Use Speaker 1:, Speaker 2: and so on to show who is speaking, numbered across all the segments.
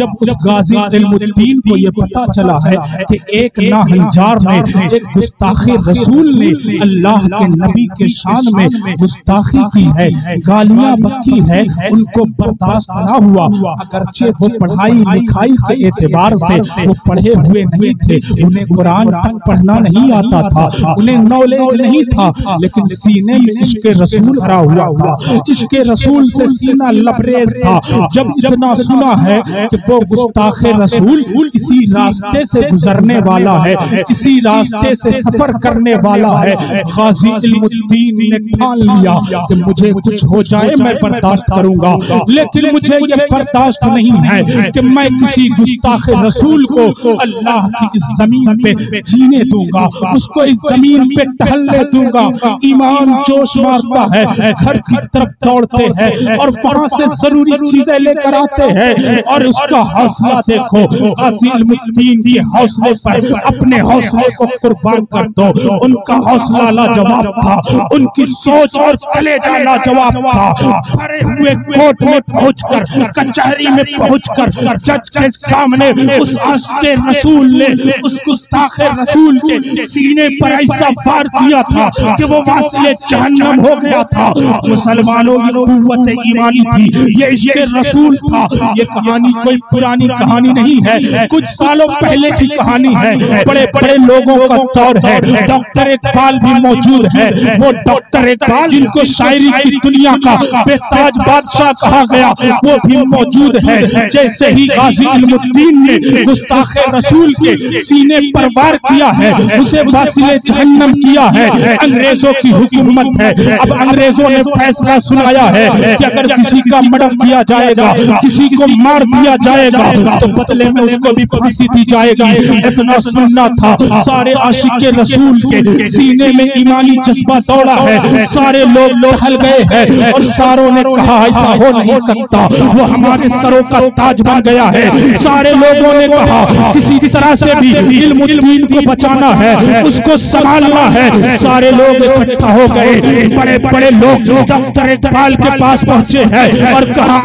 Speaker 1: जब उस गाजी इल्मुद्दीन को ये पता चला है कि एक नाहंजार ने, एक गुस्ताखे रसूल ने अल्लाह के नबी के शान में गुस्ताखी की है, गालियां बकी है, उनको बर्दाश्त ना हुआ। अगरचे वो पढ़ाई लिखाई के एतबार से वो पढ़े हुए नहीं थे, उन्हें कुरान तक पढ़ना नहीं आता था, उन्हें नॉलेज नहीं था, लेकिन सीने में इश्क रसूल भरा हुआ था, इश्क रसूल से सीना लबरेज था। जब इतना सुना है कि वो गुस्ताखे रसूल इसी रास्ते से गुजरने वाला है, इसी रास्ते से सफर करने वाला है, गाजी इल्मुद्दीन ने ठान लिया कि मुझे कुछ हो जाए मैं बर्दाश्त करूंगा, लेकिन मुझे ये बर्दाश्त नहीं है कि मैं किसी गुस्ताखे रसूल को अल्लाह की इस जमीन पे जीने दूंगा, उसको इस जमीन पे टहलने दूंगा। ईमान जोश मारता है, घर की तरफ दौड़ते हैं और वहां से जरूरी चीजें लेकर आते हैं, और उसका हौसला देखो, गाजी इल्मुद्दीन के हौसले पर अपने हौसले को कुर्बान कर दो। उनका हौसला लाजवाब था, उनकी सोच और कलेजा लाजवाब था। भरे हुए कोर्ट में पहुंचकर, कचहरी में पहुंचकर जज के सामने उस आशिक़े रसूल ने उस गुस्ताखे रसूल के सीने पर ऐसा वार किया था कि वो वासिले जहन्नम हो गया था। मुसलमानों, ये कुव्वत ईमानी थी, ये इश्क़े रसूल था। ये कहानी कोई पुरानी कहानी नहीं है, कुछ सालों पहले की कहानी है। बड़े बड़े लोगों का दौर है, डॉक्टर इकबाल भी मौजूद है। वो डॉक्टर इकबाल जिनको शायरी की दुनिया का बेताज बादशाह कहा गया, वो भी मौजूद है। जैसे ही गाजी इल्मुद्दीन ने गुस्ताखे रसूल के सीने पर वार किया है, उसे वासिले जहन्नम किया है। अंग्रेजों की हुकूमत है, अब अंग्रेजों ने फैसला सुनाया है कि अगर किसी का मर्डर किया जाएगा, किसी को मार दिया जाएगा, तो बदले में उसको भी फांसी दी जाएगी। इतना सुनना था, सारे आशिक़े रसूल के सीने में ईमानी जज्बा दौड़ा है, सारे लोग टहल गए हैं और सारों ने कहा ऐसा हो नहीं सकता, वो हमारे सरों का ताज बन गया है। सारे लोगों ने कहा किसी तरह से भी इल्मुद्दीन को बचाना है, उसको संभालना है। सारे लोग इकट्ठा हो गए, बड़े बड़े लोग डॉक्टर इकबाल के पास पहुंचे हैं और कहा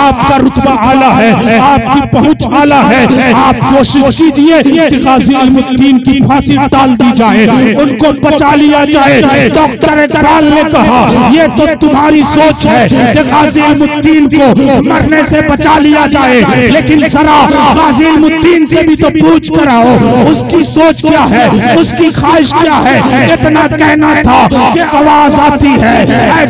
Speaker 1: आपका रुतबा आला है, आपकी पहुंच आला है, आप कोशिश कीजिए कि गाजी इल्मुद्दीन की फांसी डाल दी जाए, उनको बचा लिया जाए। डॉक्टर इकबाल ने कहा ये तो तुम्हारी सोच है कि गाजी इल्मुद्दीन को मरने से बचा लिया जाए, लेकिन जरा गाजी इल्मुद्दीन से भी तो पूछ कर आओ उसकी सोच क्या है, उसकी ख्वाहिश क्या है। इतना कहना था कि आवाज आती है,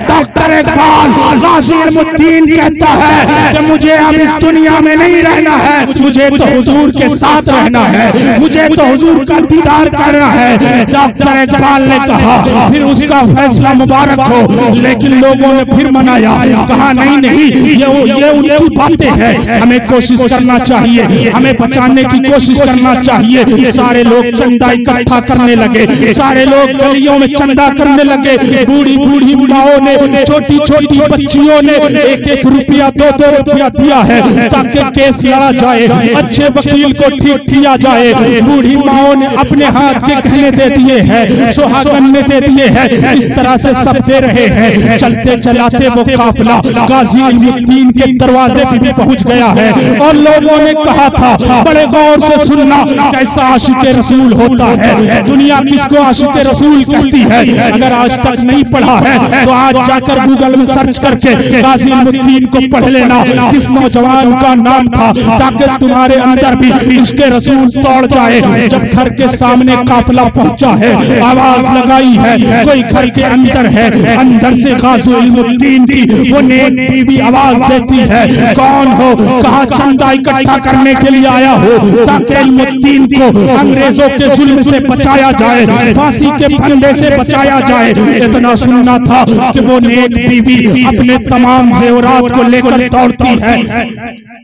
Speaker 1: डॉक्टर इकबाल, गाजी इल्मुद्दीन कहता है कि मुझे अब इस दुनिया में नहीं रहना है, मुझे तो हुजूर के साथ रहना है, मुझे तो हुजूर का दीदार करना है। डॉक्टर इकबाल ने कहा फिर उसका फैसला मुबारक हो, लेकिन लोगों ने फिर मनाया, कहा नहीं, ये उनकी बातें हैं, हमें कोशिश करना चाहिए, हमें बचाने की कोशिश करना चाहिए। सारे लोग चंदा इकट्ठा करने लगे, सारे लोग गलियों में चंदा करने लगे। बूढ़ी बूढ़ी माओं ने, छोटी छोटी बच्चियों ने 1-1 रुपया 2-2 रुपया दिया है ताकि केस लड़ा जाए, अच्छे वकील को ठीक किया जाए। बूढ़ी माओं ने अपने हाथ के गहने दे दिए हैं, सुहागन में दे दिए हैं, इस तरह से सब दे रहे हैं। चलते चलाते वो काफिला गाजी इल्मुद्दीन के दरवाजे पे भी पहुंच गया है और लोगों ने कहा था बड़े गौर से सुनना, कैसा आशिक़े रसूल होता है, दुनिया किसको आशिक़े रसूल कहती है। अगर आज तक नहीं पढ़ा है तो आज जाकर गूगल में सर्च करके गाजी इल्मुद्दीन को पढ़ लेना, किस नौजवान का नाम था, ताकि तुम्हारे अंदर भी इश्क़े रसूल दौड़ जाए। जब घर के सामने काफिला पहुंचा है, आवाज लगाई है, कोई घर के अंदर है, अंदर से गाजी इल्मुद्दीन की वो नेक बीवी आवाज देती है, कौन हो? कहा चंदा इकट्ठा करने के लिए आया हो ताकि इल्मुद्दीन को अंग्रेजों के जुल्म से बचाया जाए, फांसी के फंदे से बचाया जाए। इतना सुनना था कि वो नेक बीवी अपने तमाम जेवरात को लेकर दौड़ती है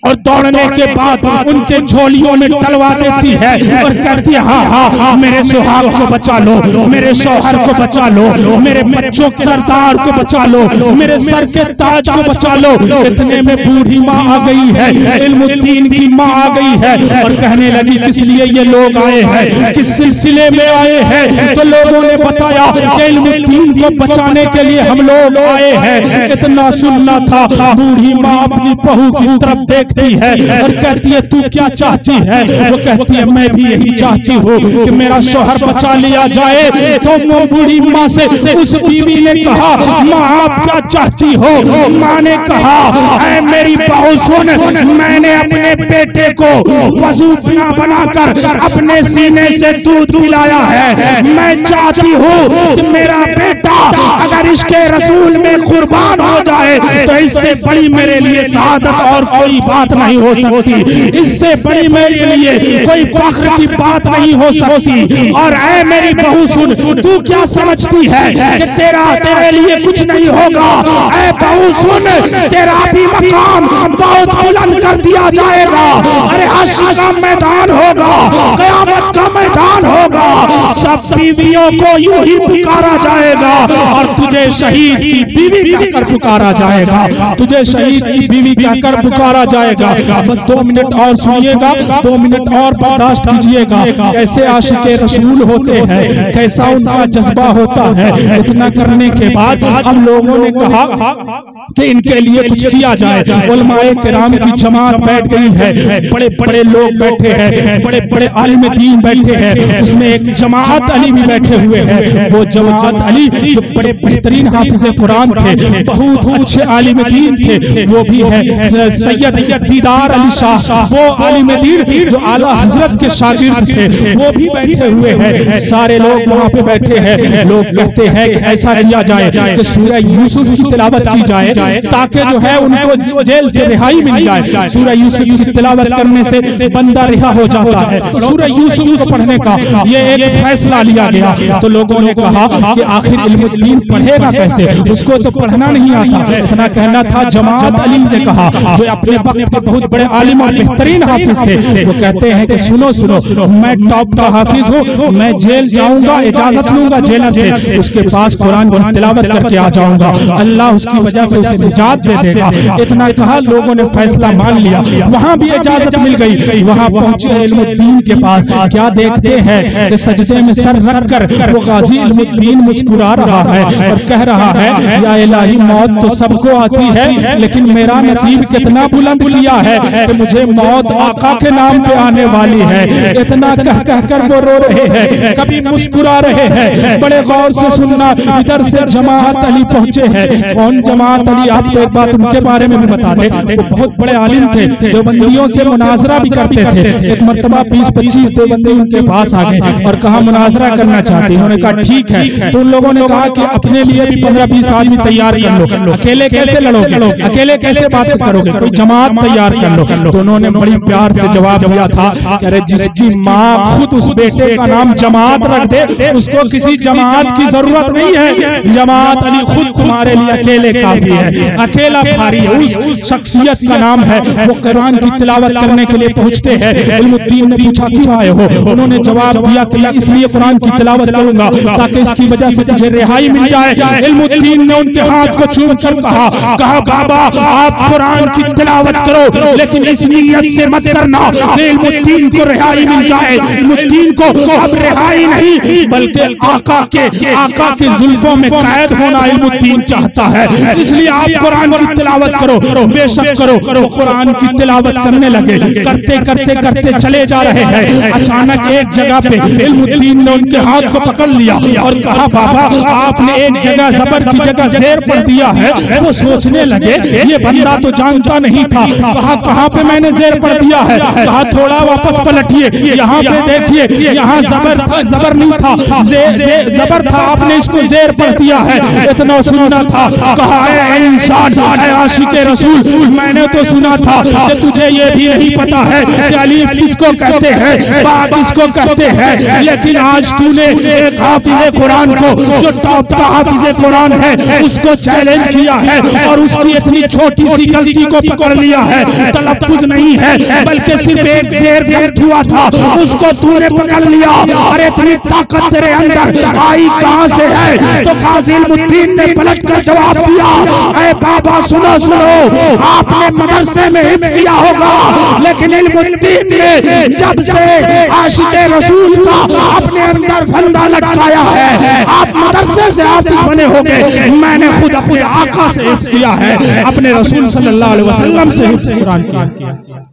Speaker 1: और दौड़ने के बाद उनके झोलियों में डलवा देती है और कहती है हाँ, मेरे सुहाग को बचा लो, मेरे शौहर को बचा लो, मेरे बच्चों के सरदार को बचा लो, मेरे सर के ताज को बचा लो। इतने में बूढ़ी माँ आ गई है, इल्मुद्दीन की माँ आ गई है और कहने लगी किस लिए ये लोग आए हैं, किस सिलसिले में आए हैं। तो लोगों ने बताया कि इल्मुद्दीन को बचाने के लिए हम लोग आए हैं। इतना सुनना था, बूढ़ी माँ अपनी बहू की तरफ देख देखती है और कहती है तू क्या चाहती है? वो कहती है मैं भी यही चाहती हूँ कि मेरा शौहर बचा लिया जाए। तो वो बूढ़ी माँ से उस बीवी ने कहा माँ आप क्या चाहती हो? माँ ने कहा ऐ मेरी बहू सुन, मैंने अपने बेटे को वजू बनाकर अपने सीने से दूध पिलाया है। मैं चाहती हूँ कि मेरा बेटा अगर इसके रसूल में कुर्बान हो जाए तो इससे बड़ी मेरे लिए शहादत और कोई बात नहीं हो सकती, इससे बड़ी मेरे लिए कोई फख्र की बात नहीं हो सकती। और ऐ मेरी बहू सुन, तू क्या समझती है कि तेरे लिए कुछ नहीं होगा? ऐ बहू सुन, तेरा भी मकाम बहुत बुलंद कर दिया जाएगा। अरे हश्र का मैदान होगा, क़यामत का मैदान होगा, सब बीवियों को यूं ही पुकारा जाएगा और तुझे शहीद की बीवी कहकर पुकारा जाएगा, तुझे शहीद की बीवी कहकर पुकारा जाएगा। बस 2 मिनट और सुनिएगा, 2 मिनट और बर्दाश्त कीजिएगा। कैसे आशिक़े रसूल होते हैं, कैसा उनका जज्बा होता है। इतना करने के बाद हम लोगों ने कहा कि इनके लिए कुछ किया जाए। उलमाए किराम की जमात बैठ गई है, बड़े बड़े लोग बैठे हैं, बड़े बड़े आलिम दीन बैठे हैं, उसमें एक जमात अली भी बैठे हुए हैं। वो जमात अली जो बड़े बेहतरीन हाफिज़े कुरान थे, बहुत अच्छे आलिम दीन थे, वो भी है सैयद दीदार अली शाह, वो आलिम दीन जो आला हजरत के शागिर्द थे, वो भी बैठे हुए हैं। सारे लोग वहाँ पे बैठे हैं। लोग कहते हैं कि ऐसा किया जाए कि सूरह यूसुफ की तिलावत की जाए ताकि जो है उनको जेल से रिहाई मिल जाए। सूरह यूसुफ की तिलावत करने से बंदा रिहा हो जाता है। सूरह यूसुफ को पढ़ने का ये एक फैसला लिया गया। तो लोगों ने कहा कि आखिर इल्मुद्दीन पढ़ेगा कैसे, उसको तो पढ़ना नहीं आता। इतना कहना था। जमात अली ने कहा, जो अपने वक्त के बहुत बड़े आलिम और बेहतरीन हाफिज थे, वो कहते हैं कि सुनो सुनो, मैं टॉप का हाफिज हूँ, मैं जेल जाऊंगा, इजाजत लूंगा जेलर से, उसके पास कुरान की तिलावत करके आ जाऊंगा, अल्लाह उसकी वजह से उसे निजात दे देगा। इतना कहा, लोगों ने फैसला मान लिया। वहां भी इजाजत मिल गई। वहां पहुंचे इल्मुद्दीन के पास। क्या देखते हैं कि सजदे में सर रखकर वो गाजी इल्मुद्दीन मुस्कुरा रहा है और कह रहा है, या इलाही मौत तो सबको आती है, लेकिन मेरा नसीब कितना बुलंद किया है कि मुझे मौत आका के नाम पे आने वाली है। इतना कह कह कर वो रो रहे हैं, कभी मुस्कुरा रहे हैं। बड़े गौर से सुनना, इधर से जमात अली पहुंचे हैं। कौन जमात अली? आपको एक बात उनके बारे में भी बता दें, वो बहुत बड़े आलिम थे, देवबंदियों से मुनाजरा भी करते थे। एक मर्तबा 20-25 देवबंदी उनके पास आ गए और कहा मुनाजरा करना चाहते। उन्होंने कहा ठीक है। तो उन लोगों ने कहा कि अपने लिए भी 15-20 आदमी तैयार कर लो, अकेले कैसे लड़ोगे, अकेले कैसे बात करोगे, कोई जमात तैयार कर लो। तो उन्होंने बड़ी प्यार से जवाब दिया था, कह रहे जिसकी माँ खुद उस बेटे का नाम जमात रख दे, उसको किसी जमात की जरूरत नहीं है। जमात अली खुद तुम्हारे लिए अकेले काफी है, अकेला भारी है। उस शख्सियत का नाम है। वो कुरान की तिलावत करने के लिए पहुंचते हैं। इल्मुद्दीन ने पूछा क्यों आए हो? उन्होंने जवाब दिया कि मैं इसलिए कुरान की तिलावत करूंगा ताकि इसकी वजह से तुझे रिहाई मिल जाए। इल्मुद्दीन ने उनके हाथ को छू कर कहा बाबा आप कुरान की तिलावत करो, लेकिन इस नीयत से मत करना कि इल्मुद्दीन को रिहाई मिल जाए। इल्मुद्दीन को अब रिहाई नहीं, बल्कि आका के जुल्फों में कैद होना इल्मुद्दीन चाहता है। इसलिए आप कुरान की तिलावत करो, बेशक करो। वो कुरान की तिलावत करने लगे। करते करते करते चले जा रहे हैं। अचानक एक जगह पे इल्मुद्दीन ने उनके हाथ को पकड़ लिया और कहा बाबा आपने एक जगह ज़बर की जगह ज़ेर पढ़ दिया है। वो सोचने लगे ये बंदा तो जानता नहीं था, कहाँ पे मैंने ज़ेर पढ़ दिया है। कहा थोड़ा वापस पलटिए, यहाँ पे देखिए, यहाँ ज़बर नहीं था, ज़बर था, आपने इसको ज़ेर पढ़ दिया है। इतना सुनना था। कहा इंसान, आशिक़े रसूल, मैंने तो सुना था कि तुझे ये भी नहीं पता है कि अली किसको कहते हैं, बा किसको कहते हैं, लेकिन आज तूने एक हाफिज़े कुरान को, जो टॉप का हाफिज़े कुरान है, उसको चैलेंज किया है और उसकी इतनी छोटी सी गलती को पकड़ लिया है। तलफ्फुज़ नहीं है बल्कि सिर्फ एक ज़ेर गलत हुआ था, उसको तूने पकड़ लिया। अरे इतनी ताकत तेरे अंदर आई कहां से है? तो काज़ी इल्मुद्दीन ने पलट कर जवाब दिया, ऐ बाबा सुनो सुनो, आपने मदरसे में हिफ्ज़ किया होगा, लेकिन इल्मुद्दीन ने जब से आशिक़े रसूल का अपने अंदर फंदा लटकाया है, आप मदरसे से हाफिज बने होगे। मैंने खुद अपने आका से हिफ्ज़ किया है, अपने रसूल सल्लल्लाहु अलैहि वसल्लम से हिफ्ज़ कुरान किया।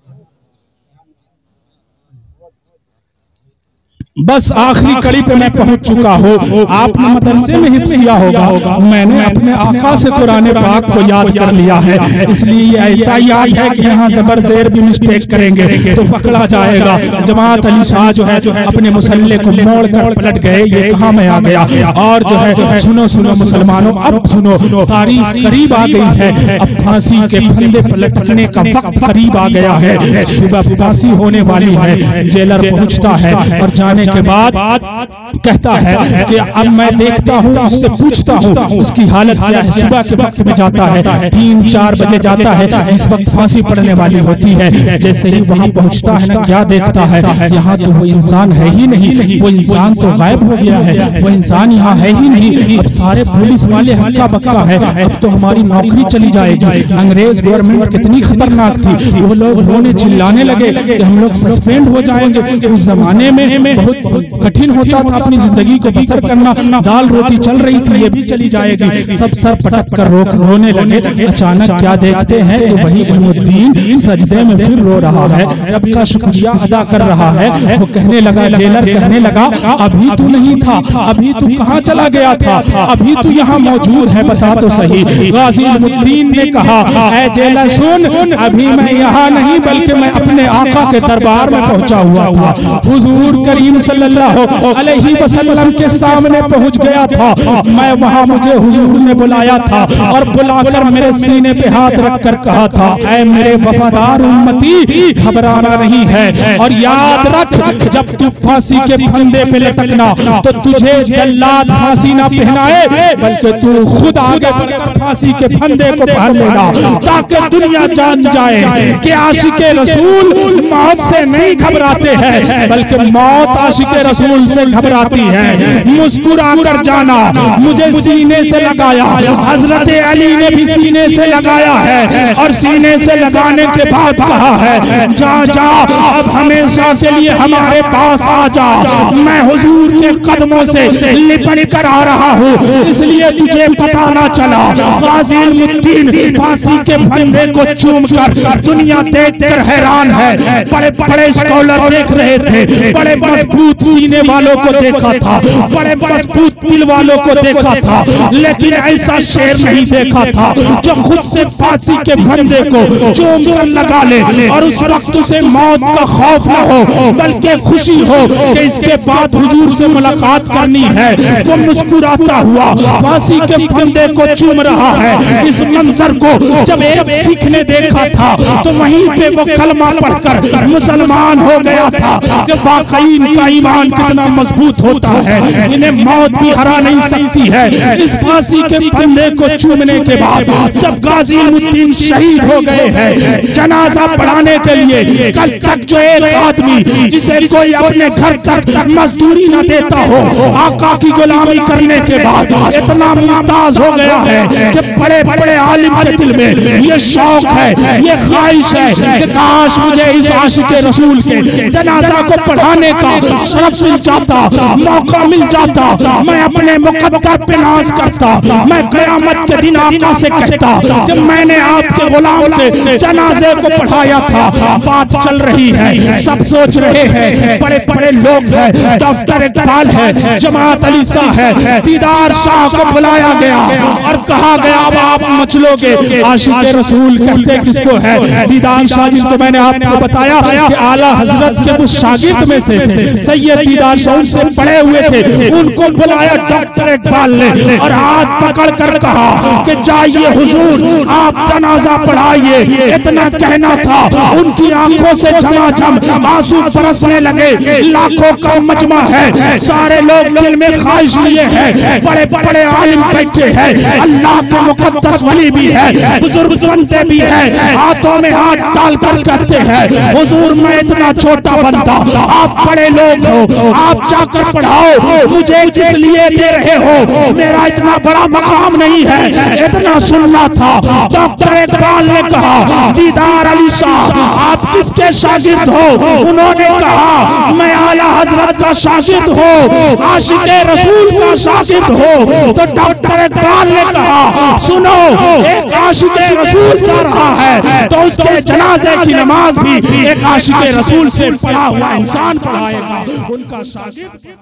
Speaker 1: बस आखिरी कड़ी पे मैं पहुंच चुका हूँ। आपने मदरसे में हिफ्ज़ किया होगा, मैंने अपने आका से कुरान पाक को याद कर लिया है, इसलिए ऐसा याद है कि यहाँ जबर ज़ेर भी मिस्टेक करेंगे तो पकड़ा जाएगा। जमात अली शाह जो है अपने मुसल्ले को मोड़ कर पलट गए, ये कहाँ में आ गया। और जो है सुनो सुनो मुसलमानों, अब सुनो, तारीख करीब आ गई है, अब फांसी के फंदे पलटने का वक्त करीब आ गया है, सुबह फांसी होने वाली है। जेलर पहुंचता है और जाने के बाद कहता है कि अब मैं देखता हूँ, उससे पूछता हूँ उसकी हालत क्या है। सुबह के वक्त में जाता है, 3-4 बजे जाता है, इस वक्त फांसी पड़ने वाली होती है। जैसे ही वहां पहुंचता है ना, क्या देखता है, यहाँ तो वो इंसान है ही नहीं, वो इंसान तो गायब हो गया है, वो इंसान यहाँ है ही नहीं। अब सारे पुलिस वाले हक्का बक्का है, अब तो हमारी नौकरी चली जाएगी। अंग्रेज गवर्नमेंट कितनी खतरनाक थी, वो लोग रोने चिल्लाने लगे कि हम लोग सस्पेंड हो जाएंगे। उस जमाने में बहुत कठिन होता था अपनी जिंदगी को बसर करना, दाल रोटी चल रही थी, ये भी चली जाएगी। सब सर पटक कर रोने लगे। अचानक क्या देखते हैं कि वही इल्मुद्दीन सजदे में फिर रो रहा है, रब का शुक्रिया अदा कर रहा है। वो कहने लगा, जेलर कहने लगा, अभी तू नहीं था, अभी तू कहाँ चला गया था, अभी तू यहाँ मौजूद है, बता तो सही। गाजी इल्मुद्दीन ने कहा, ऐ जेलर सुन, अभी मैं यहाँ नहीं बल्कि मैं अपने आका के दरबार में पहुंचा हुआ था। हुजूर करीम सल्लल्लाहु अलैहि वसल्लम के सामने पहुंच गया था। मैं वहां, मुझे हुजूर ने बुलाया था और बुलाकर मेरे सीने पे हाथ रखकर कहा था, ऐ मेरे वफादार उम्मती, घबराना नहीं है और याद रख, जब तू फांसी के फंदे पे लटकना तो तुझे जल्लाद फांसी ना पहनाए, बल्कि तू खुद आगे बढ़कर फांसी के फंदे को पहन लेना, ताकि दुनिया जान जाए कि आशिके रसूल मौत से नहीं घबराते हैं, बल्कि मौत आशिके रसूल से घबराती है। मुस्कुरा कर जाना, मुझे सीने से लगाया, हजरत अली ने भी सीने से लगाया है और सीने से लगाने के बाद कहा है, जा जा अब हमेशा के लिए हमारे पास आ जा, मैं हुजूर के कदमों से लिपट कर आ रहा हूँ, इसलिए तुझे पता ना चला। गाजी इल्मुद्दीन फांसी के फंदे को चूम कर दुनिया देख कर हैरान है। बड़े बड़े स्कॉलर देख रहे थे, बड़े मजबूत सीने वालों को देखा था, बड़े मजबूत दिल वालों को देखा था, लेकिन ऐसा शेर नहीं देखा था जो खुद से फांसी के फंदे को चूम कर लगा ले और उस वक्त उसे मौत का खौफ न हो, बल्कि खुशी हो कि इसके बाद हुजूर से मुलाकात करनी है। वो मुस्कुराता हुआ फांसी के फंदे को चूम रहा है। इस मंजर को जब एक सिख ने देखा था तो वहीं पे वो कलमा पढ़कर मुसलमान हो गया था कि वाकई इनका ईमान कितना मजबूत होता है, इन्हें मौत भी हरा नहीं सकती है। इस फांसी के फंदे को चूमने के बाद जब गाजी इल्मुद्दीन शहीद हो गए हैं, जनाजा पढ़ाने के लिए कल तक जो एक आदमी जिसे कोई अपने घर तक मजदूरी न देता हो, आका की गुलामी करने के बाद इतना मुमताज हो गया है कि बड़े बड़े आलिम के दिल में ये शौक है, ये ख्वाहिश है कि काश मुझे इस आशिके रसूल के जनाजा को पढ़ाने का शरफ मिल जाता, मौका मिल जाता, मैं अपने मुकद्दर पे नाज करता, मैं क़यामत के दिन आका से कहता कि मैंने आपके गुलाम के जनाजे को पढ़ाया था। बात चल रही है, सब सोच रहे हैं, बड़े बड़े लोग हैं, डॉक्टर इकबाल है, जमात अली शाह है, दीदार शाह को बुलाया गया और कहा गया अब आप मचलोगे। आशिके रसूल कहते किसको है? दीदार शाह, जिनको मैंने आपको बताया कि आला हजरत के कुछ शागिर्द में से थे, सैयद दीदार शाह उनसे पढ़े हुए थे, उनको बुलाया डॉक्टर इकबाल ने और हाथ पकड़ कर कहा कि जाइए हुजूर आप जनाजा पढ़ाइए। इतना कहना था, उनकी आंखों से झमाझम आंसू बरसने लगे। लाखों का मजमा है, सारे लोग दिल में ख्वाहिश लिए हैं, बड़े बड़े आलिम बैठे हैं, अल्लाह के मुकद्दस वली भी है, बुजुर्ग बनते भी है, हाथों में हाथ डालकर कहते हैं हुजूर मैं इतना छोटा बंदा, आप बड़े लोग हो, आप जाकर के पढ़ाओ, मुझे किस लिए दे रहे हो, मेरा इतना बड़ा मकाम नहीं है, इतना सुनना था। डॉक्टर इकबाल ने कहा दीदार अली शाह आप किसके शागिर्द हो? उन्होंने कहा मैं आला हजरत का शागिर्द हो, आशिके रसूल का शागिर्द हो। तो डॉक्टर इकबाल ने कहा सुनो, एक आशिके रसूल जा रहा है तो उसके जनाजे की नमाज भी एक आशिके रसूल से पढ़ा हुआ इंसान पढ़ाएगा, उनका शागिर्द